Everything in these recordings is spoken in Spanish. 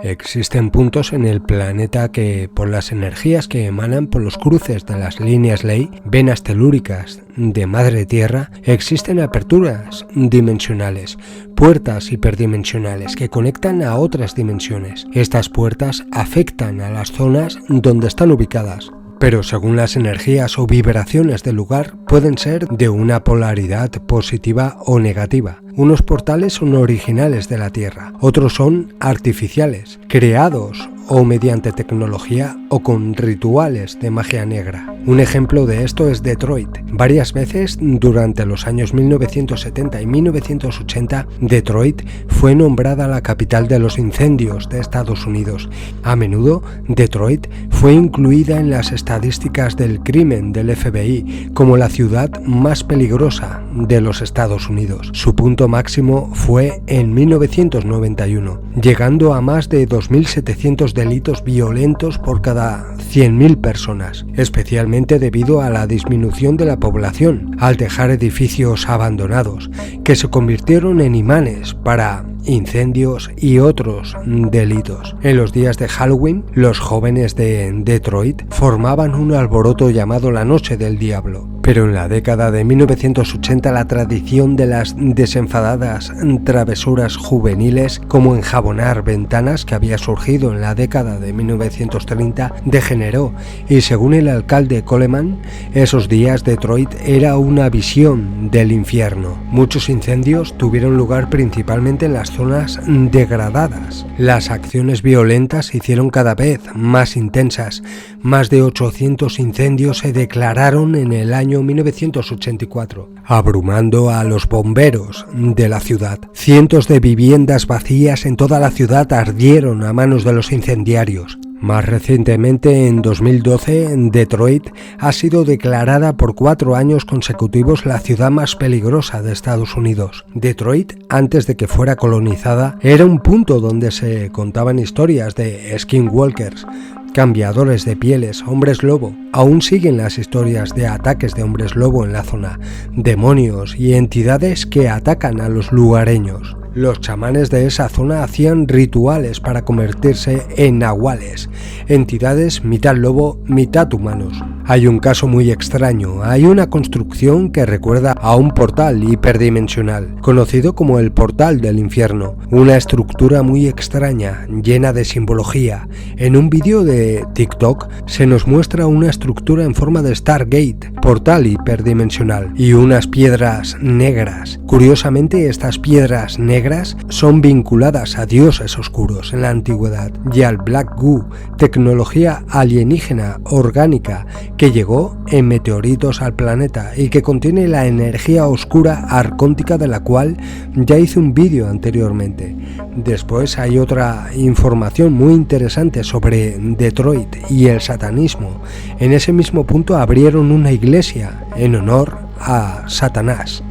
Existen puntos en el planeta que, por las energías que emanan por los cruces de las líneas Ley, venas telúricas de Madre Tierra, existen aperturas dimensionales, puertas hiperdimensionales que conectan a otras dimensiones. Estas puertas afectan a las zonas donde están ubicadas, pero según las energías o vibraciones del lugar pueden ser de una polaridad positiva o negativa. Unos portales son originales de la Tierra, otros son artificiales, creados o mediante tecnología o con rituales de magia negra. Un ejemplo de esto es Detroit. Varias veces durante los años 1970 y 1980, Detroit fue nombrada la capital de los incendios de Estados Unidos. A menudo, Detroit fue incluida en las estadísticas del crimen del FBI como la ciudad más peligrosa de los Estados Unidos. Su punto máximo fue en 1991, llegando a más de 2.700 delitos violentos por cada 100.000 personas, especialmente debido a la disminución de la población, al dejar edificios abandonados, que se convirtieron en imanes para incendios y otros delitos. En los días de Halloween, los jóvenes de Detroit formaban un alboroto llamado la Noche del Diablo. Pero en la década de 1980 la tradición de las desenfadadas travesuras juveniles, como enjabonar ventanas, que había surgido en la década de 1930, degeneró, y según el alcalde Coleman, esos días Detroit era una visión del infierno. Muchos incendios tuvieron lugar principalmente en las zonas degradadas. Las acciones violentas se hicieron cada vez más intensas. Más de 800 incendios se declararon en el año 1984, abrumando a los bomberos de la ciudad. Cientos de viviendas vacías en toda la ciudad ardieron a manos de los incendiarios. Más recientemente, en 2012, Detroit ha sido declarada por 4 años consecutivos la ciudad más peligrosa de Estados Unidos. Detroit, antes de que fuera colonizada, era un punto donde se contaban historias de skinwalkers, cambiadores de pieles, hombres lobo. Aún siguen las historias de ataques de hombres lobo en la zona, demonios y entidades que atacan a los lugareños. Los chamanes de esa zona hacían rituales para convertirse en nahuales, entidades mitad lobo, mitad humanos. Hay un caso muy extraño. Hay una construcción que recuerda a un portal hiperdimensional, conocido como el Portal del Infierno. Una estructura muy extraña, llena de simbología. En un vídeo de TikTok se nos muestra una estructura en forma de Stargate, portal hiperdimensional, y unas piedras negras. Curiosamente, estas piedras negras son vinculadas a dioses oscuros en la antigüedad y al Black Goo, tecnología alienígena orgánica que llegó en meteoritos al planeta y que contiene la energía oscura arcóntica, de la cual ya hice un vídeo anteriormente. Después hay otra información muy interesante sobre Detroit y el satanismo. En ese mismo punto abrieron una iglesia en honor a Satanás.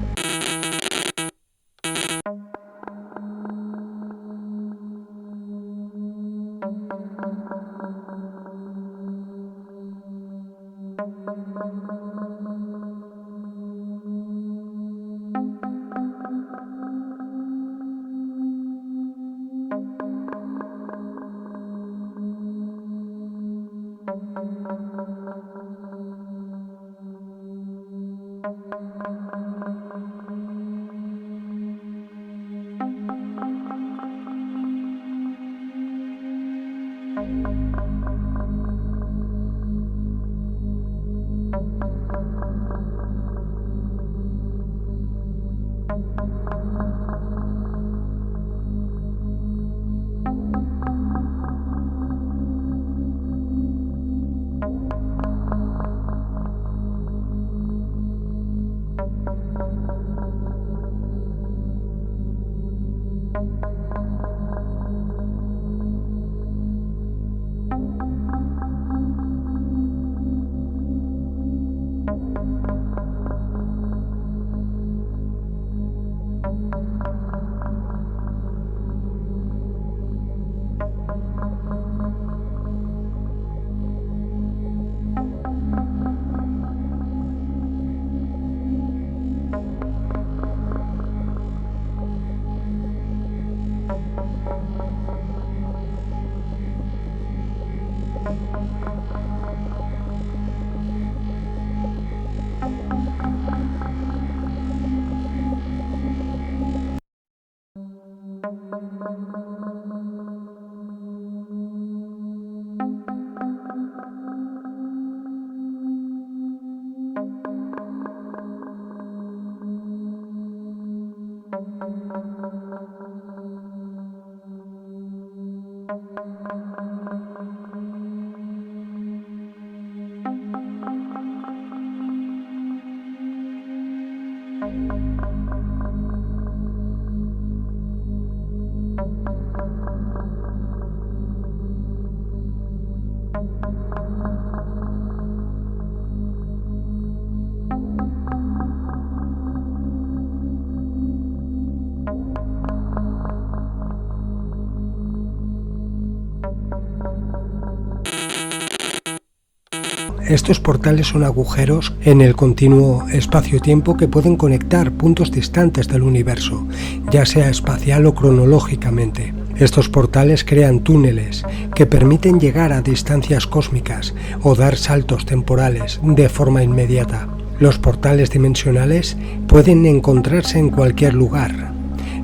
estos portales son agujeros en el continuo espacio-tiempo que pueden conectar puntos distantes del universo, ya sea espacial o cronológicamente. Estos portales crean túneles que permiten llegar a distancias cósmicas o dar saltos temporales de forma inmediata. Los portales dimensionales pueden encontrarse en cualquier lugar.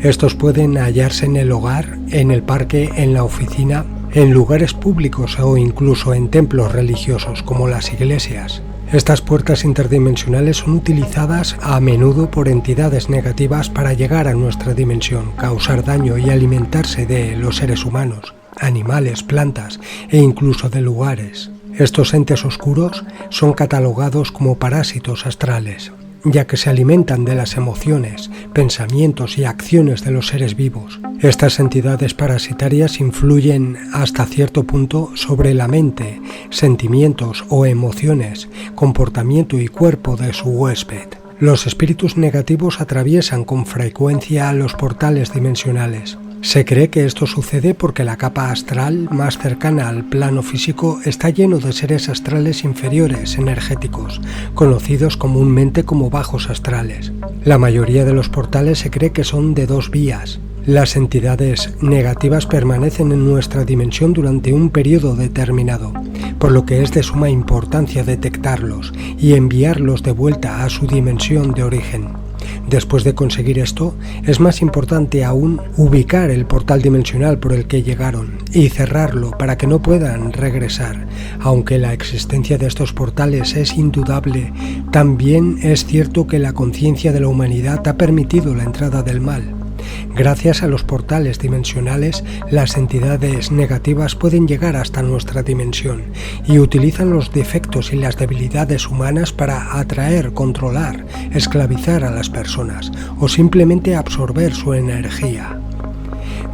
Estos pueden hallarse en el hogar, en el parque, en la oficina, en lugares públicos o incluso en templos religiosos como las iglesias. Estas puertas interdimensionales son utilizadas a menudo por entidades negativas para llegar a nuestra dimensión, causar daño y alimentarse de los seres humanos, animales, plantas e incluso de lugares. Estos entes oscuros son catalogados como parásitos astrales, ya que se alimentan de las emociones, pensamientos y acciones de los seres vivos. Estas entidades parasitarias influyen hasta cierto punto sobre la mente, sentimientos o emociones, comportamiento y cuerpo de su huésped. Los espíritus negativos atraviesan con frecuencia los portales dimensionales. Se cree que esto sucede porque la capa astral más cercana al plano físico está lleno de seres astrales inferiores energéticos, conocidos comúnmente como bajos astrales. La mayoría de los portales se cree que son de 2 vías. Las entidades negativas permanecen en nuestra dimensión durante un periodo determinado, por lo que es de suma importancia detectarlos y enviarlos de vuelta a su dimensión de origen. Después de conseguir esto, es más importante aún ubicar el portal dimensional por el que llegaron y cerrarlo para que no puedan regresar. Aunque la existencia de estos portales es indudable, también es cierto que la conciencia de la humanidad ha permitido la entrada del mal. Gracias a los portales dimensionales, las entidades negativas pueden llegar hasta nuestra dimensión y utilizan los defectos y las debilidades humanas para atraer, controlar, esclavizar a las personas o simplemente absorber su energía.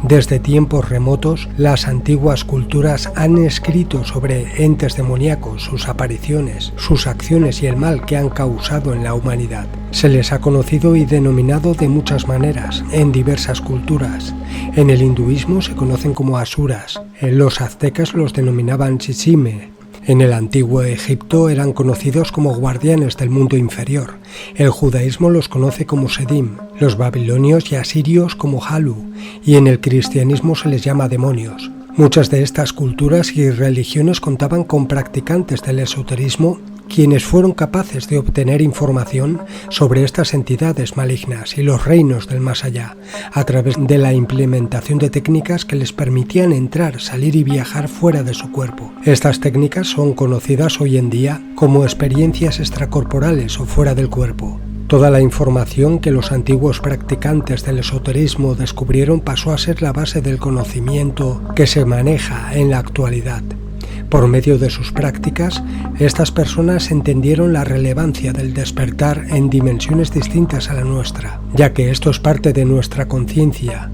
Desde tiempos remotos, las antiguas culturas han escrito sobre entes demoníacos, sus apariciones, sus acciones y el mal que han causado en la humanidad. Se les ha conocido y denominado de muchas maneras, en diversas culturas. En el hinduismo se conocen como asuras, en los aztecas los denominaban Chichime. En el antiguo Egipto eran conocidos como guardianes del mundo inferior. El judaísmo los conoce como Sedim, los babilonios y asirios como Halu, y en el cristianismo se les llama demonios. Muchas de estas culturas y religiones contaban con practicantes del esoterismo quienes fueron capaces de obtener información sobre estas entidades malignas y los reinos del más allá, a través de la implementación de técnicas que les permitían entrar, salir y viajar fuera de su cuerpo. Estas técnicas son conocidas hoy en día como experiencias extracorporales o fuera del cuerpo. Toda la información que los antiguos practicantes del esoterismo descubrieron pasó a ser la base del conocimiento que se maneja en la actualidad. Por medio de sus prácticas, estas personas entendieron la relevancia del despertar en dimensiones distintas a la nuestra, ya que esto es parte de nuestra conciencia.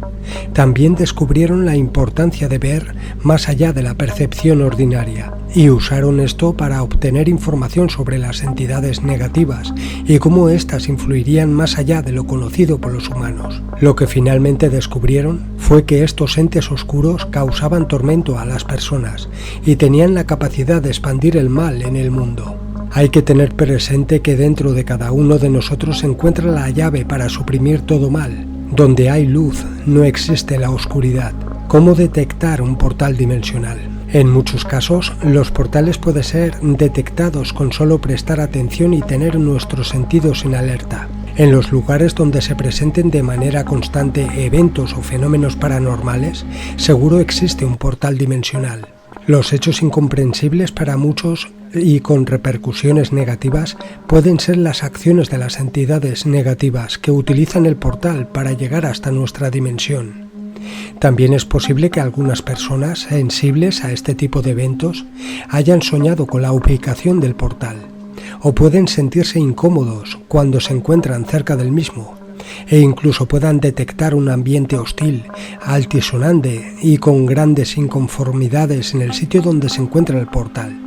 También descubrieron la importancia de ver más allá de la percepción ordinaria y usaron esto para obtener información sobre las entidades negativas y cómo éstas influirían más allá de lo conocido por los humanos. Lo que finalmente descubrieron fue que estos entes oscuros causaban tormento a las personas y tenían la capacidad de expandir el mal en el mundo. Hay que tener presente que dentro de cada uno de nosotros se encuentra la llave para suprimir todo mal. Donde hay luz, no existe la oscuridad. ¿Cómo detectar un portal dimensional? En muchos casos, los portales pueden ser detectados con solo prestar atención y tener nuestros sentidos en alerta. En los lugares donde se presenten de manera constante eventos o fenómenos paranormales, seguro existe un portal dimensional. Los hechos incomprensibles para muchos y con repercusiones negativas pueden ser las acciones de las entidades negativas que utilizan el portal para llegar hasta nuestra dimensión. También es posible que algunas personas sensibles a este tipo de eventos hayan soñado con la ubicación del portal, o pueden sentirse incómodos cuando se encuentran cerca del mismo, e incluso puedan detectar un ambiente hostil, altisonante y con grandes inconformidades en el sitio donde se encuentra el portal.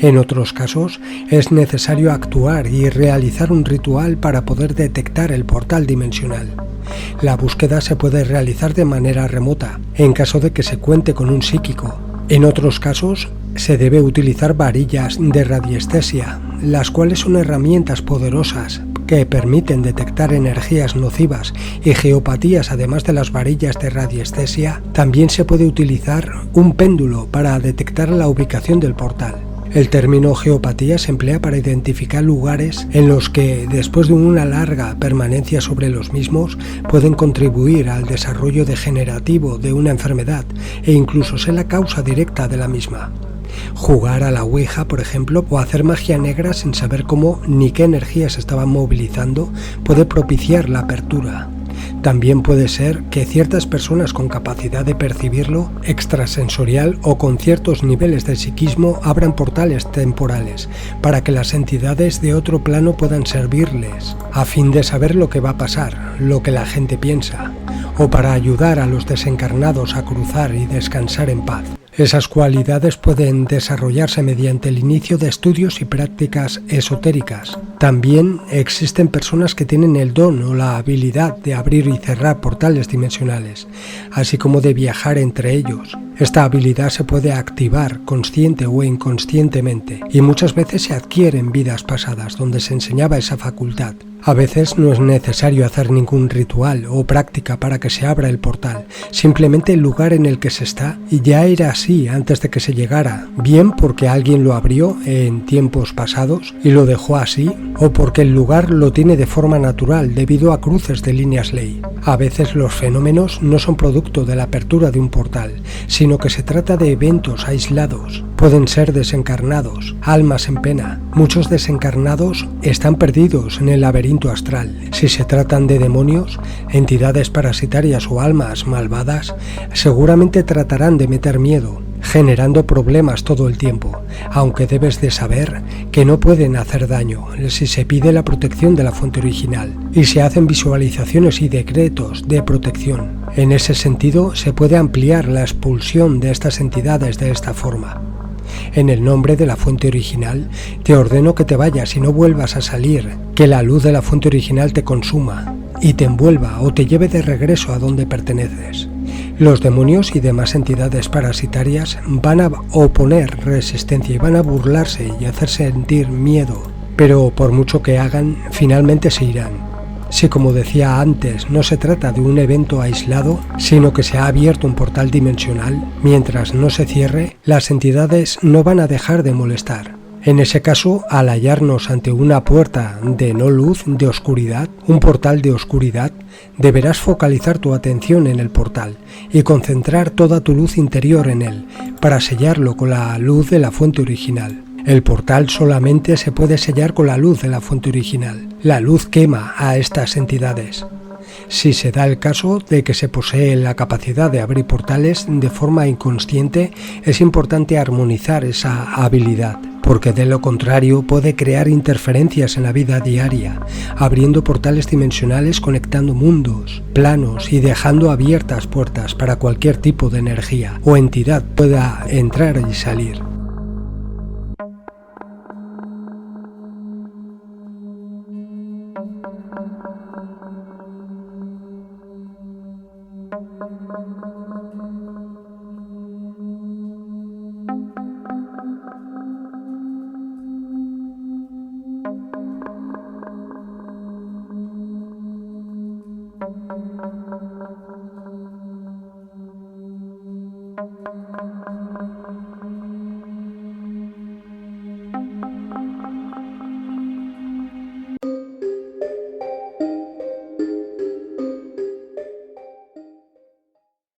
En otros casos, es necesario actuar y realizar un ritual para poder detectar el portal dimensional. La búsqueda se puede realizar de manera remota, en caso de que se cuente con un psíquico. En otros casos, Se debe utilizar varillas de radiestesia, las cuales son herramientas poderosas que permiten detectar energías nocivas y geopatías. Además de las varillas de radiestesia, también se puede utilizar un péndulo para detectar la ubicación del portal. El término geopatía se emplea para identificar lugares en los que, después de una larga permanencia sobre los mismos, pueden contribuir al desarrollo degenerativo de una enfermedad e incluso ser la causa directa de la misma. Jugar a la Ouija, por ejemplo, o hacer magia negra sin saber cómo ni qué energías estaban movilizando puede propiciar la apertura. También puede ser que ciertas personas con capacidad de percibirlo extrasensorial o con ciertos niveles de psiquismo abran portales temporales para que las entidades de otro plano puedan servirles, a fin de saber lo que va a pasar, lo que la gente piensa, o para ayudar a los desencarnados a cruzar y descansar en paz. Esas cualidades pueden desarrollarse mediante el inicio de estudios y prácticas esotéricas. También existen personas que tienen el don o la habilidad de abrir y cerrar portales dimensionales, así como de viajar entre ellos. Esta habilidad se puede activar consciente o inconscientemente y muchas veces se adquiere en vidas pasadas donde se enseñaba esa facultad. A veces no es necesario hacer ningún ritual o práctica para que se abra el portal, simplemente el lugar en el que se está, y ya era así antes de que se llegara, bien porque alguien lo abrió en tiempos pasados y lo dejó así, o porque el lugar lo tiene de forma natural debido a cruces de líneas ley. A veces los fenómenos no son producto de la apertura de un portal, sino que se trata de eventos aislados. Pueden ser desencarnados, almas en pena. Muchos desencarnados están perdidos en el laberinto astral. Si se tratan de demonios, entidades parasitarias o almas malvadas, seguramente tratarán de meter miedo, generando problemas todo el tiempo, aunque debes de saber que no pueden hacer daño si se pide la protección de la fuente original y se hacen visualizaciones y decretos de protección. En ese sentido, se puede ampliar la expulsión de estas entidades de esta forma. En el nombre de la fuente original, te ordeno que te vayas y no vuelvas a salir, que la luz de la fuente original te consuma y te envuelva o te lleve de regreso a donde perteneces. Los demonios y demás entidades parasitarias van a oponer resistencia y van a burlarse y hacer sentir miedo, pero por mucho que hagan, finalmente se irán. Si, como decía antes, no se trata de un evento aislado, sino que se ha abierto un portal dimensional, mientras no se cierre, las entidades no van a dejar de molestar. En ese caso, al hallarnos ante una puerta de no luz, de oscuridad, un portal de oscuridad, deberás focalizar tu atención en el portal y concentrar toda tu luz interior en él, para sellarlo con la luz de la fuente original. El portal solamente se puede sellar con la luz de la fuente original. La luz quema a estas entidades. Si se da el caso de que se posee la capacidad de abrir portales de forma inconsciente, es importante armonizar esa habilidad, porque de lo contrario puede crear interferencias en la vida diaria, abriendo portales dimensionales, conectando mundos, planos y dejando abiertas puertas para cualquier tipo de energía o entidad pueda entrar y salir.